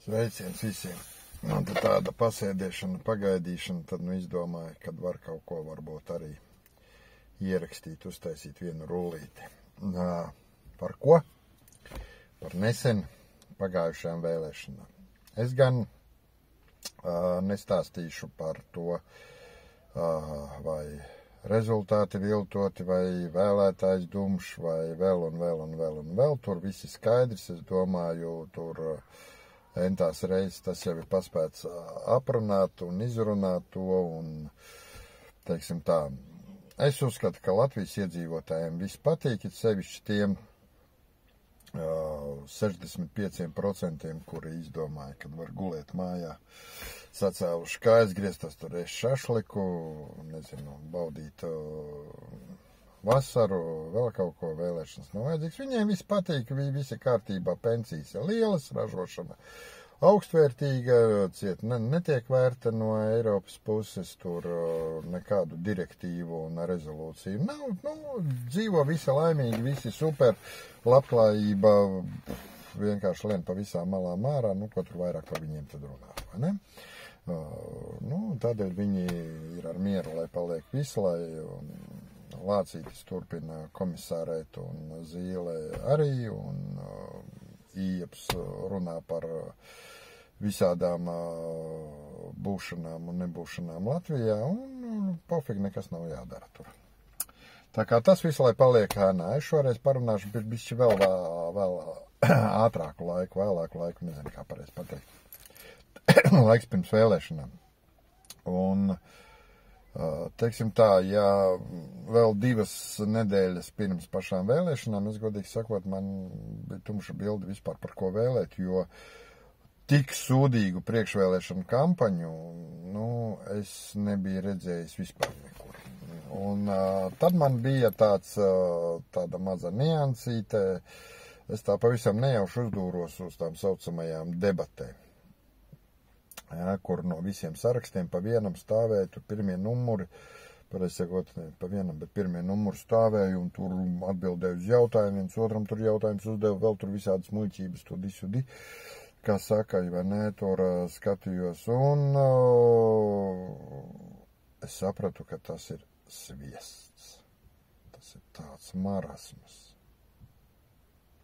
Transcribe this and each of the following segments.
Sveiciens visiem. Man te tāda pasēdēšana, pagaidīšana, tad izdomāju, kad var kaut ko varbūt arī ierakstīt, uztaisīt vienu rullīti. Par ko? Par nesen pagājušajām vēlēšanām. Es gan nestāstīšu par to, vai rezultāti viltoti, vai vēlētājs dumšs, vai vēl. Tur viss ir skaidrs, es domāju, tur entās reizes tas jau ir paspēts aprunāt un izrunāt to, un, teiksim tā, es uzskatu, ka Latvijas iedzīvotājiem viss patīk, it sevišķi tiem 65%, kuri izdomāja, kad var gulēt mājā, sacēluši kājas, grieztos tur ēst šašliku, nezinu, baudīt vasaru, vēl kaut ko, vēlēšanas nav vajadzīgs. Viņiem viss patīk, visi kārtībā, pensijas ir lielas, ražošana augstvērtīga, netiek vērta no Eiropas puses, tur nekādu direktīvu un rezolūciju nav, dzīvo visi laimīgi, visi super, labklājība vienkārši lien pa visām malām ārā, ko tur vairāk par viņiem tad runā, vai ne? Tādēļ viņi ir ar mieru, lai paliek visi, lai Lācītis turpina komisārēt, un Zīle arī, un Ieps runā par visādām būšanām un nebūšanām Latvijā, un pofīgi nekas nav jādara tur. Tā kā tas visu, lai paliek ēnā. Es šoreiz parunāšu bišķi vēl ātrāku laiku, vēlāku laiku, nezinu, kā pareizi pateikt. Laiks pirms vēlēšanām. Un teiksim tā, ja vēl 2 nedēļas pirms pašām vēlēšanām, es godīgi sakot, man bija tumša bilde vispār par ko vēlēt, jo tik sūdīgu priekšvēlēšanu kampaņu, es nebiju redzējis vispār nekur. Un tad man bija tāda maza niansīte, es tā pavisam nejauši uzdūros uz tām saucamajām debatēm. Kur no visiem sarakstiem pa vienam stāvēja, tur pirmie numuri, pareizi sakot, ne pa vienam, bet pirmie numuri stāvēja, un tur atbildēja uz jautājumu, viens otram tur jautājums uzdeva, vēl tur visādas muļķības, tur disudi, kā saka, vai nē, tur skatījos, un es sapratu, ka tas ir sviests, tas ir tāds marasms.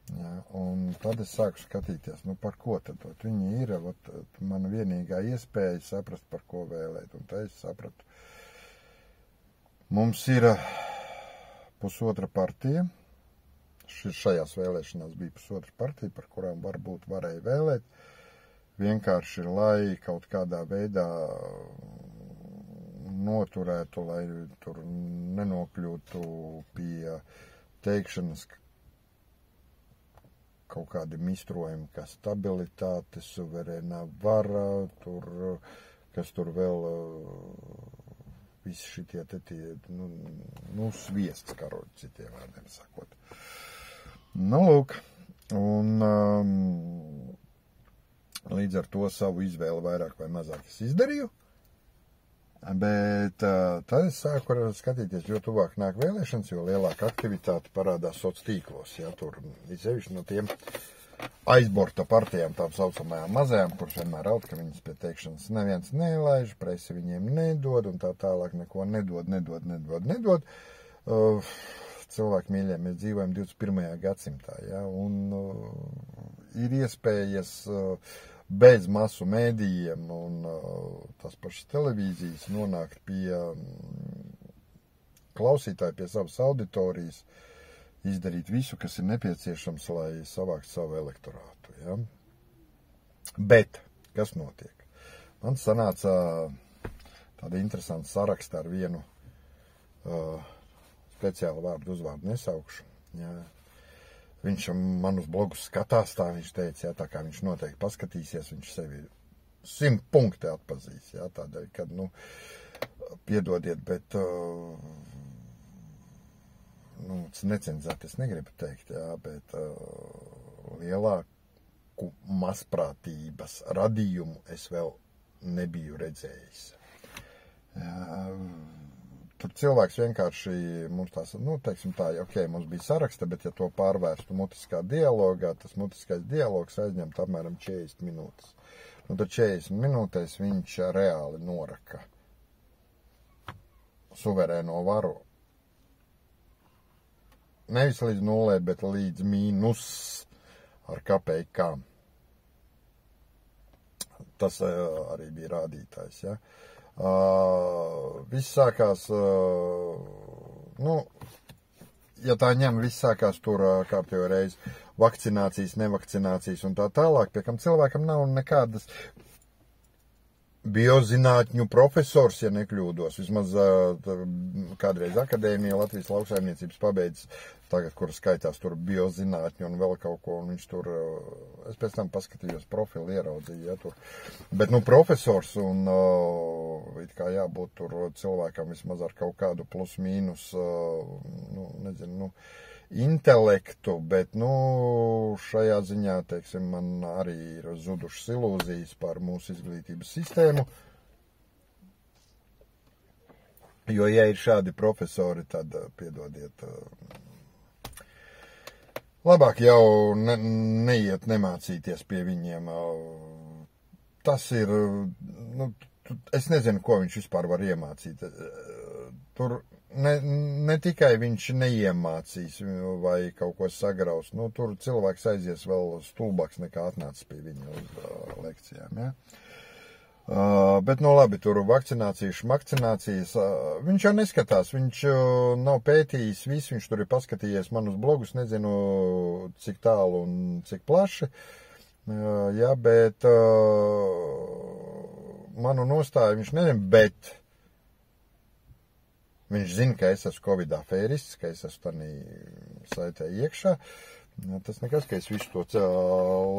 Ja, un tad es sāku skatīties, par ko tad viņi ir, mana vienīgā iespēja saprast, par ko vēlēt, un tā es sapratu. Mums ir 1,5 partija, šajās vēlēšanās bija 1,5 partija, par kurām varbūt varēja vēlēt, vienkārši, lai kaut kādā veidā noturētu, lai tur nenokļūtu pie teikšanas, kaut kādi mistrojumi, kā stabilitāte, suverēnā vara, kas tur vēl visi šitie sviests karoļi, citiem vārdiem sakot. Lūk, un līdz ar to savu izvēli vairāk vai mazāk es izdarīju, bet tad es sāku skatīties, jo tuvāk nāk vēlēšanas, jo lielāka aktivitāte parādās soc tīklos, tur sevišķi no tiem aizborta partijām, tām saucamajām mazajām, kuras vienmēr raud, ka viņas pie teikšanas neviens nelaiž, presi viņiem nedod, un tā tālāk neko nedod. Cilvēki mīļie, mēs dzīvojam 21. gadsimtā, un ir iespējas bez masu mēdījiem un tās pašas televīzijas nonākt pie klausītāju, pie savas auditorijas, izdarīt visu, kas ir nepieciešams, lai savākt savu elektorātu. Ja? Bet, kas notiek? Man sanāca tāda interesanta saraksta ar vienu speciālu vārdu uzvārdu nesaukšu. Ja? Viņš man uz blogus skatās, tā viņš teica, tā kā viņš noteikti paskatīsies, viņš sevi 100 punkti atpazīs, tādēļ, kad, piedodiet, bet, necenzēt es negribu teikt, bet lielāku mazprātības radījumu es vēl nebiju redzējis. tur cilvēks vienkārši, mums tās, teiksim tā, ok, mums bija saraksta, bet ja to pārvērstu mutiskā dialogā, tas mutiskais dialogs aizņemt apmēram 40 minūtes. Tad 40 minūtēs viņš reāli noraka suverēno varu. Nevis līdz nulē, bet līdz mīnus ar kapeikām. Tas arī bija rādītājs, ja. Viss sākās, ja tā ņem, viss sākās tur kārtējo reizi vakcinācijas, nevakcinācijas un tā tālāk, pie kam cilvēkam nav nekādas biozinātņu profesors, ja nekļūdos, vismaz kādreiz akadēmija Latvijas lauksaimniecības pabeidzis, tagad, kur skaitās tur biozinātņu un vēl kaut ko, un viņš tur, es pēc tam paskatījos profilu, ieraudzīju, ja, tur, bet, profesors un, it kā jābūt tur cilvēkam vismaz ar kaut kādu plus mīnus, intelektu, bet, šajā ziņā, teiksim, man arī ir zudušas ilūzijas par mūsu izglītības sistēmu, jo, ja ir šādi profesori, tad, piedodiet, labāk jau neiet nemācīties pie viņiem. Tas ir, es nezinu, ko viņš vispār var iemācīt. Tur ne tikai viņš neiemācīs vai kaut ko sagraus, tur cilvēks aizies vēl stulbāks nekā atnācis pie viņa uz lekcijām, ja. Bet, labi, tur vakcinācijas, šmakcinācijas, viņš jau neskatās, viņš nav pētījis visu, viņš tur ir paskatījies manus blogus, nezinu, cik tālu un cik plaši, ja, bet manu nostāju viņš nezinu, bet viņš zina, ka es esmu Covid afērists, ka es esmu tādā saitē iekšā. Tas nekas, ka es visu to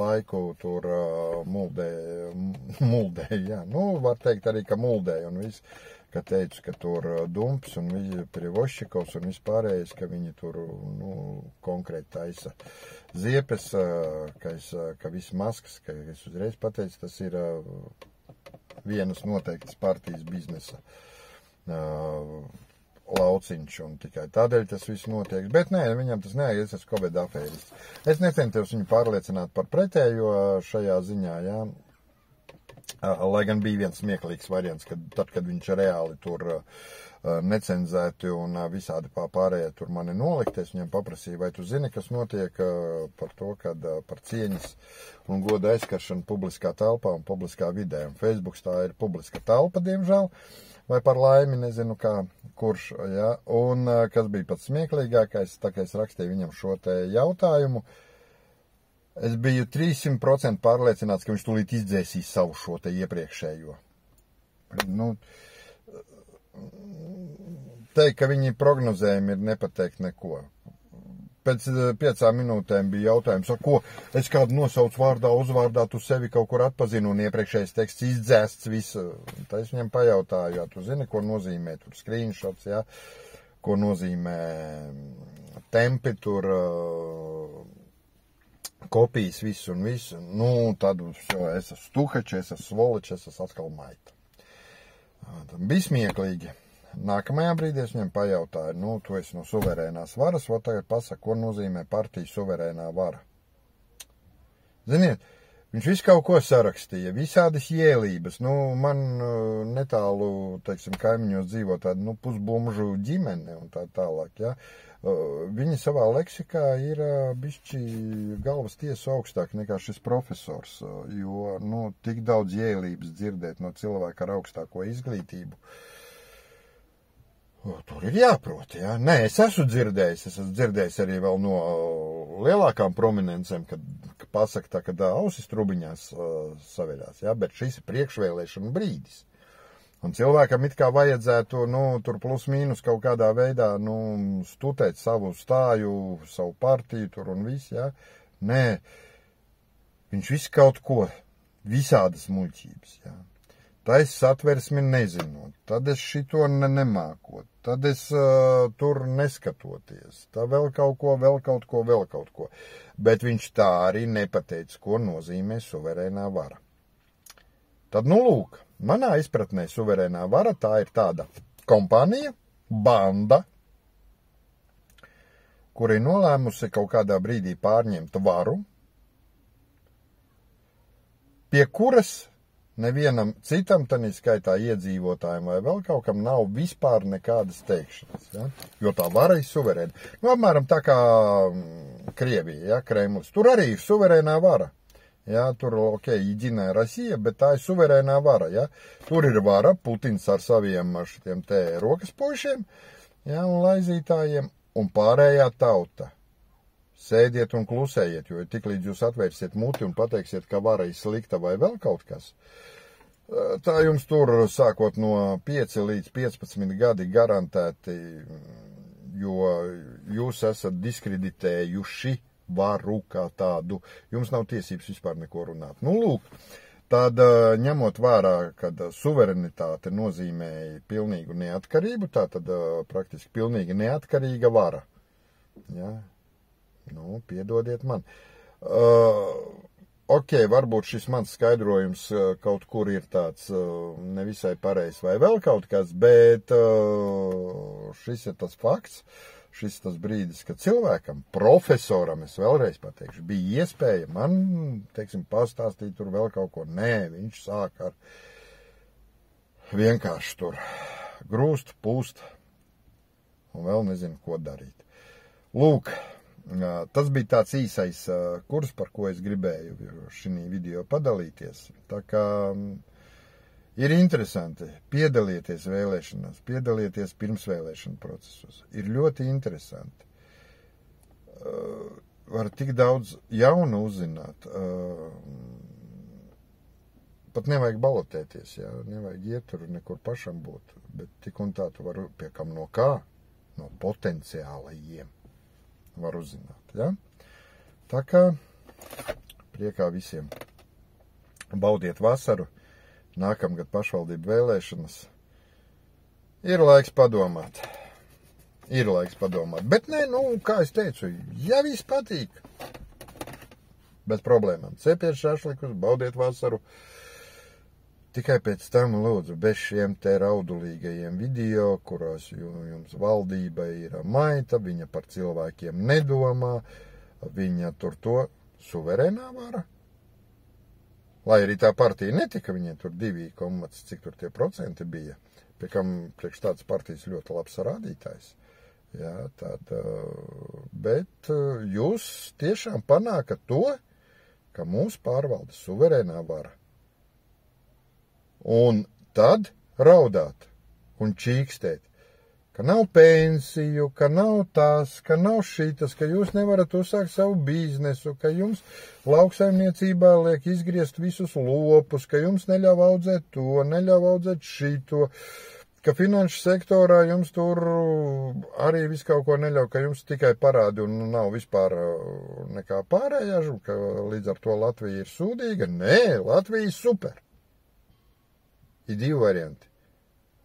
laiku tur muldēju, jā. Var teikt arī, ka muldēju un viss, ka teicu, ka tur Dumps un Privoščikovs un vispārējais, ka viņi tur, konkrēti taisa ziepes, ka viss maskas, ka es uzreiz pateicu, tas ir vienas noteiktas partijas biznesa lauciņš, un tikai tādēļ tas viss notiek. Bet nē, viņam tas neaiz, es esmu Covid afērists. Es necentos viņu pārliecināt par pretējo šajā ziņā, jā. Lai gan bija viens smieklīgs variants, kad viņš reāli tur necenzēti un visādi pārējie tur mani nolikti. Es viņam paprasīju, vai tu zini, kas notiek par to, kad par cieņas un goda aizskaršanu publiskā telpā un publiskā vidē. Un Facebooks tā ir publiska telpa, diemžēl. Vai par laimi, nezinu kā, kurš, ja, un kas bija pats smieklīgākais, tā kā es rakstīju viņam šo te jautājumu, es biju 300% pārliecināts, ka viņš tūlīt izdzēsīs savu šo te iepriekšējo. Teikt, ka viņi prognozējumi ir nepateikt neko. Pēc 5 minūtēm bija jautājums, ar ko es kādu nosaucu vārdā, uzvārdā, tu sevi kaut kur atpazinu un iepriekšējais teksts izdzēsts visu. Tā es viņam pajautāju, jā, tu zini, ko nozīmē tur screenshots, jā, ko nozīmē tempi tur, kopijas visu un visu. Tad es esmu stuhači, es esmu svoliči, es esmu atkal maita. Bija smieklīgi. Nākamajā brīdī es viņam pajautāju, tu esi no suverēnās varas, tagad pasaka, ko nozīmē partija suverēnā vara. Ziniet, viņš visu kaut ko sarakstīja, visādas jēlības, man netālu, teiksim, kaimiņos dzīvo tāda, pusbumžu ģimene un tā tālāk, ja. Viņi savā leksikā ir bišķi galvas tiesa augstāk nekā šis profesors, jo, tik daudz jēlības dzirdēt no cilvēka ar augstāko izglītību. Tur ir jāprot, jā. Nē, es esmu dzirdējis arī vēl no lielākām prominencēm, kad pasaka tā, kad ausis trubiņās saveļās, jā, bet šis ir priekšvēlēšana brīdis. Un cilvēkam it kā vajadzētu, tur plus mīnus kaut kādā veidā, stutēt savu stāju, savu partiju tur un viss, jā. Nē, viņš visu kaut ko, visādas muļķības, jā. Tā es satversmi nezinot, tad es šito nemākot, tad es tur neskatoties, tā vēl kaut ko. Bet viņš tā arī nepateica, ko nozīmē suverēnā vara. Tad, lūk, manā izpratnē suverēnā vara tā ir tāda kompānija, banda, kura ir nolēmusi kaut kādā brīdī pārņemt varu, pie kuras nevienam citam, tanī skaitā iedzīvotājiem vai vēl kaut kam, nav vispār nekādas teikšanas. Ja? Jo tā vara ir suverēna. Nu, apmēram tā kā Krievija, ja, Kremlis. Tur arī ir suverēnā vara. Ja? Tur, ok, Jiģina Rasija, bet tā ir suverēnā vara. Ja? Tur ir vara, Putins ar saviem šitiem te rokas puišiem, ja, un laizītājiem, un pārējā tauta. Sēdiet un klusējiet, jo tik līdz jūs atvērsiet muti un pateiksiet, ka vara ir slikta vai vēl kaut kas. Tā jums tur sākot no 5 līdz 15 gadi garantēti, jo jūs esat diskreditējuši varu kā tādu. Jums nav tiesības vispār neko runāt. Nu, lūk, tad ņemot vērā, kad suverenitāte nozīmēja pilnīgu neatkarību, tā tad praktiski pilnīgi neatkarīga vara. Ja? Nu, piedodiet man. Ok, varbūt šis mans skaidrojums kaut kur ir tāds nevisai pareizs vai vēl kaut kas, bet šis ir tas fakts, šis ir tas brīdis, kad cilvēkam, profesoram, es vēlreiz pateikšu, bija iespēja man, teiksim, pastāstīt tur vēl kaut ko. Nē, viņš sāk ar vienkārši tur grūst, pūst un vēl nezinu, ko darīt. Lūk, tas bija tāds īsais kurs, par ko es gribēju šī video padalīties. Tā kā ir interesanti, piedalieties vēlēšanās, piedalieties pirmsvēlēšanu procesos. Ir ļoti interesanti. Var tik daudz jaunu uzzināt. Pat nevajag balotēties, jā, nevajag iet tur nekur pašam būt, bet tik un tā tu vari pie kam no kā? No potenciālajiem. Var uzzināt, ja? Tā kā priekā visiem baudiet vasaru, nākamgad pašvaldību vēlēšanas. Ir laiks padomāt. Ir laiks padomāt. Bet nē, nu, kā es teicu, ja viss patīk, bez problēmām. Cepiet šašlikus, baudiet vasaru. Tikai pēc tam, lūdzu, bez šiem te raudulīgajiem video, kuros jums valdība ir maita, viņa par cilvēkiem nedomā, viņa tur to suverēnā vara. Lai arī tā partija netika, viņiem tur 2, cik tur tie procenti bija, pie kam priekš tāds partijas ļoti labs rādītājs. Jā, tad, bet jūs tiešām panākat to, ka mūs pārvalda suverēnā vara. Un tad raudāt un čīkstēt, ka nav pensiju, ka nav tas, ka nav šitas, ka jūs nevarat uzsākt savu biznesu, ka jums lauksaimniecībā liek izgriezt visus lopus, ka jums neļauj audzēt to, neļauj audzēt šito, ka finanšu sektorā jums tur arī visu kaut ko neļauj, ka jums tikai parādi un nav vispār nekā pārējā, ka līdz ar to Latvija ir sūdīga. Nē, Latvija ir super. Ir 2 varianti.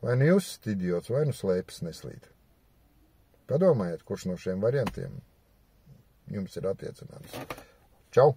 Vai nu jūs esat idiots, vai nu slēpes neslīd. Padomājiet, kurš no šiem variantiem jums ir attiecināms. Čau!